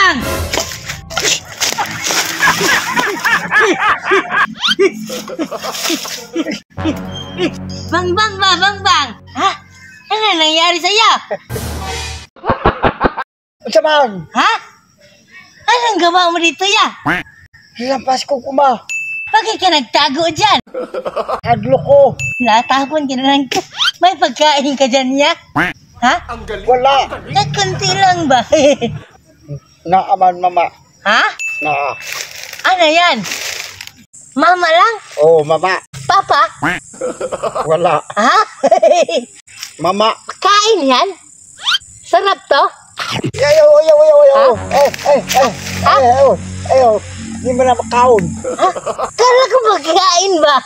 bang! Bang bang ba, bang bang! Ha? Ano nangyari sa'yo? Unsa man? Ha? Anong gawa mo dito ya? Lampas ko kuma. Bakit ka nagtago dyan? Hadlo ko. Natapon ka na lang. May pagkain ka dyan ya? Ha? Wala. Nakunti lang ba? Naaman mama. Ha? Naa. Ano yan? Mama lang? Oh, mama. Papa? Wala. Ha? Mama. Kain yan? Sarap to? Ayaw. Ayaw. Hindi mo na makaon. Ha? Kala ko pagkain ba?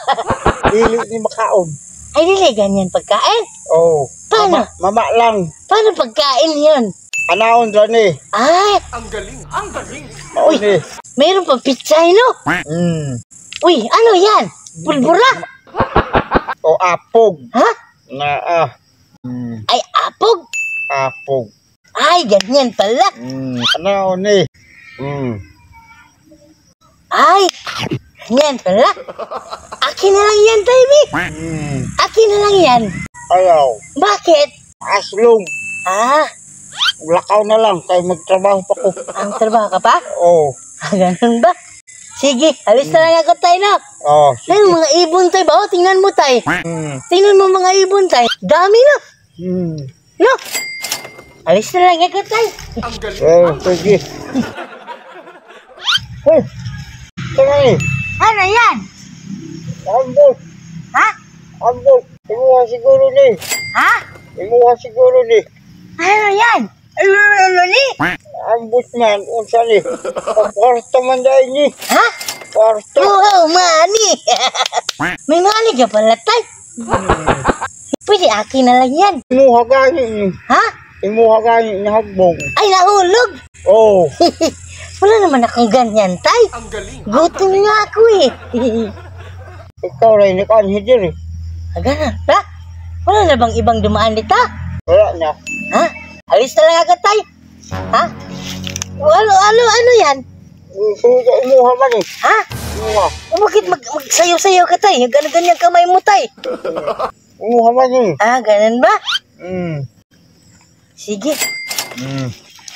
Dili ni makaon. Ay, dili ganyan pagkain? Oh. Paano? Mama lang. Paano pagkain yun? Anaon dyan eh. Ay, Uy. Ni. mayroon pa pitsay, no? Uy, ano yan? Pulbura? O apog. Ha? Naa. Ay, apog? Apog. Ay, ganyan pala. Anaon eh. Ay, ganyan pala. Akin na lang yan, Taimi. Akin na lang yan. Ayaw. Bakit? Aslong. Ah, Lakaw na lang. Kaya magtrabaho pa ko. ang trabaho ka pa? Oh. Ganun ba? Sige, alis na lang ako, Tay, no? Oh. Ay, mga ibon, Tay, ba? O, tingnan mo, Tay. Tingnan mo mga ibon, Tay. Dami, no? No? Alis na lang ako, Tay. Oh, sige. Uy. Tara eh. Ano yan? Ambot. Ha? Ambot. Imuha siguro ni. Ha? Imuha siguro ni. Ano yan? Ano ni? Ambot man. Unsa ni. Kwarto man dahil ni. Ha? Kwarto. Wow, mani! May mani ka pala, Tay. Pwede akin na lang yan. Imuha gani ni. Ha? Imuha gani ni hagbong. Ay, nahulog! Oh. Wala naman akong ganyan, Tay. Gutom nga ako eh. Ikaw rin ni kanhidir eh. Ganun ba? Wala na bang ibang dumaan dito? Wala na. Ha? Alis na lang agad, Tay. Ha? Ano yan? Suga imuha man eh. Ha? Imuha. Bakit magsayaw-sayaw ka, Tay? Ganyan kamay mo, Tay. Imuha man eh. Ah, ganun ba? Sige.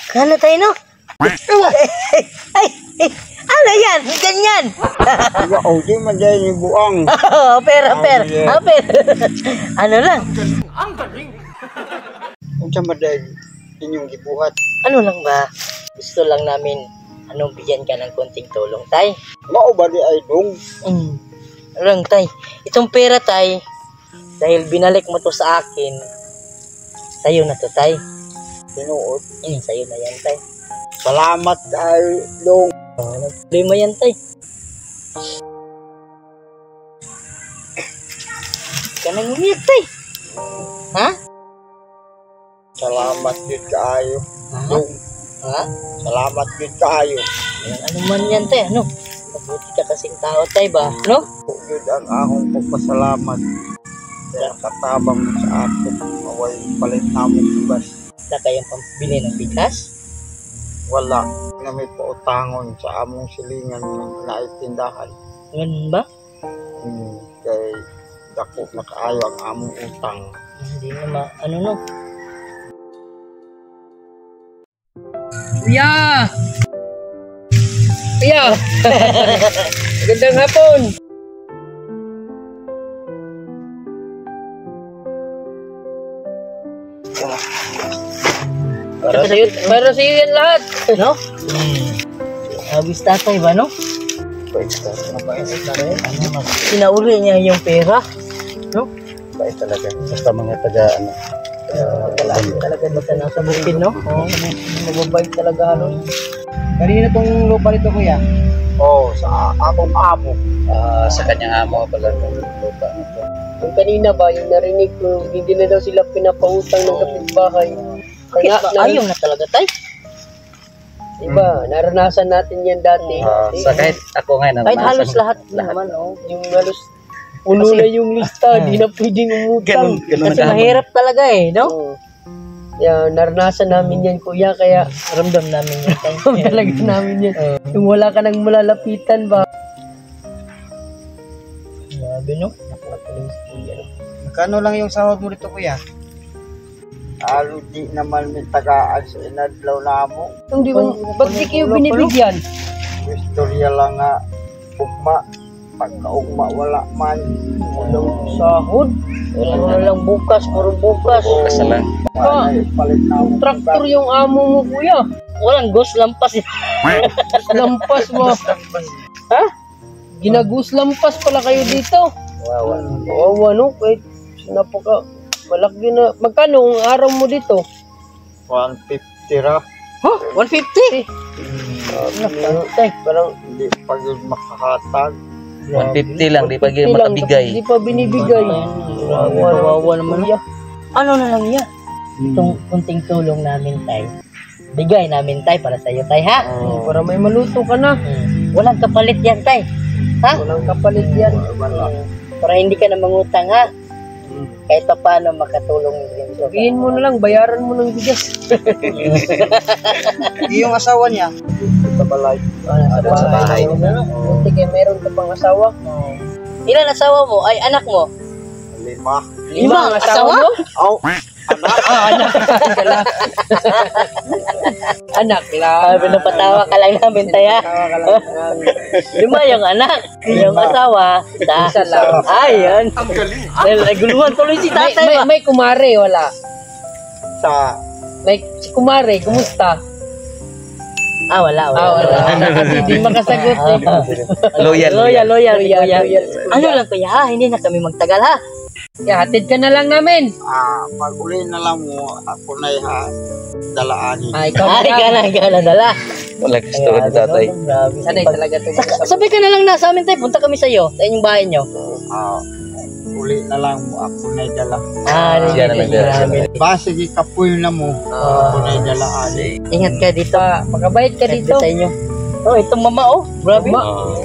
Kano, Tay, no? Ay, ano yan? Ganyan. Oh, di man dahil ni buang. Pera. Ano lang? Unsa man dahil inyong gibuhat. Ano lang ba? Gusto lang namin, bigyan ka ng konting tulong, Tay. Mao ba di ay dong? Lang, Tay. Itong pera, Tay, dahil binalik mo to sa akin, sa'yo na to, Tay. Tinuod. Sa'yo na yan, Tay. Salamat ay dong. Problema yan, Tay. Ka nang umiyak, Tay. Ha? Salamat gid kaayo. Dong. Ha? Salamat gid kaayo. Ano man yan, Tay, ano? Mabuti ka kasing tao, Tay, ba? No? Yun ang akong pagpasalamat. Kaya katabang mo sa akin. Maway palit namong bigas. Wala kayong pambili ng bigas? Wala na may pautangon sa among silingan ng naitindahan. Ganun ba? Kay dako na kaayo ang among utang. Hindi na no? Kuya! Magandang hapon! Para sa'yo yan lahat. No? Habis tatay ba, no? Bait ka. Mabait na rin. Sinauli niya yung pera. No? Bait talaga. Basta mga taga Talaga basta nasa bukid, no? Oo, mababait talaga, ano? Kanina tong lupa nito, kuya? Oh, sa akong amo. Sa kanyang amo pala ng lupa nito. Yung kanina ba, yung narinig ko, hindi na daw sila pinapautang ng kapitbahay. Kaya, ayaw na talaga, Tay. Diba, naranasan natin yan dati. Sa kahit ako ngayon, Kahit halos lahat naman, oh. Yung halos, puno na yung lista, di na pwedeng umutang. Kasi mahirap talaga eh, no? Naranasan namin yan, kuya, kaya Ramdam namin yun tay. talaga namin yan. Yung wala ka nang malalapitan ba? Grabe no? Napakataling si kuya, no? Magkano lang yung sahod mo dito, kuya? Alo, di naman may tagaan sa inadlaw na mo. Hindi mo, ba't di kayo binibigyan? Istorya lang nga, ugma. Pagka-ugma, wala man. Walang sahod. Wala lang bukas, puro bukas. Basta lang. Pa, Palit na ako. traktor yung amo mo, kuya. Walang ghost lampas eh. Lampas mo. Ha? Ginaguslampas pala kayo dito. Wow, no? Kahit napaka malaki na. Magkano ang araw mo dito? 150 ra. Huh? 150? Tay, parang Hindi pag yun makakatag. 150 lang, di pa hindi gyud makabigay. Hindi pa binibigay. Kawawa naman yan. Ano na lang yan? Itong kunting tulong namin tay. Bigay namin tay para sa iyo tay ha. Para may maluto ka na. Walang kapalit yan tay. Ha? Walang kapalit yan. Para hindi ka na mangutang ha. Kahit pa paano makatulong din. Sabihin mo na lang, bayaran mo ng bigas. Yung asawa niya, sa balay. Sa bahay. Buti kayo meron ka pang asawa. Ilan asawa mo? Ay anak mo? 5. Lima ang asawa? mo? Oh, Anak. Anak lang. Sabi na patawa ka lang namin tay ha. Tawa ka lang. Lima yung anak. Yung asawa. Isa lang. Ayun. Ang galing. Naguluhan tuloy si tatay ba? May kumare, wala. sa May si kumare, kumusta? Wala. Kasi di makasagot eh. Loyal. Loyal. Loyal. Ano lang kuya ha? Hindi na kami magtagal ha. Hatid ka na lang namin. pag uli na lang mo, ako na dalaan. Ikaw Ay, na lang. ka na dala. Wala gusto ko ni tatay. Sanay talaga ito. Sabay ka na lang na sa amin tayo. Punta kami sa iyo. Sa inyong bahay nyo. Uli na lang mo, ako na dala. Siya na lang dala. Base gi kapoy na mo, ako na dalaan. Ingat ka dito. Makabait ka Ingat dito. sa inyo. Itong mama Grabe.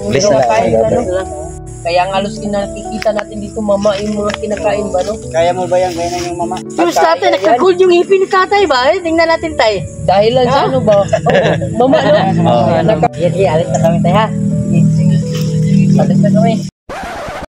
Bless na lang. Kaya ang halos nakikita natin dito, mama, yung mga kinakain ba, no? Kaya mo ba yan? Kaya na yung mama? Pero sa tatay, nagka-gold yung ngipin ni tatay ba? Tingnan natin tayo. Dahil lang sa ano ba? Mama, no? Sige, alis na kami tayo ha. Salit na kami.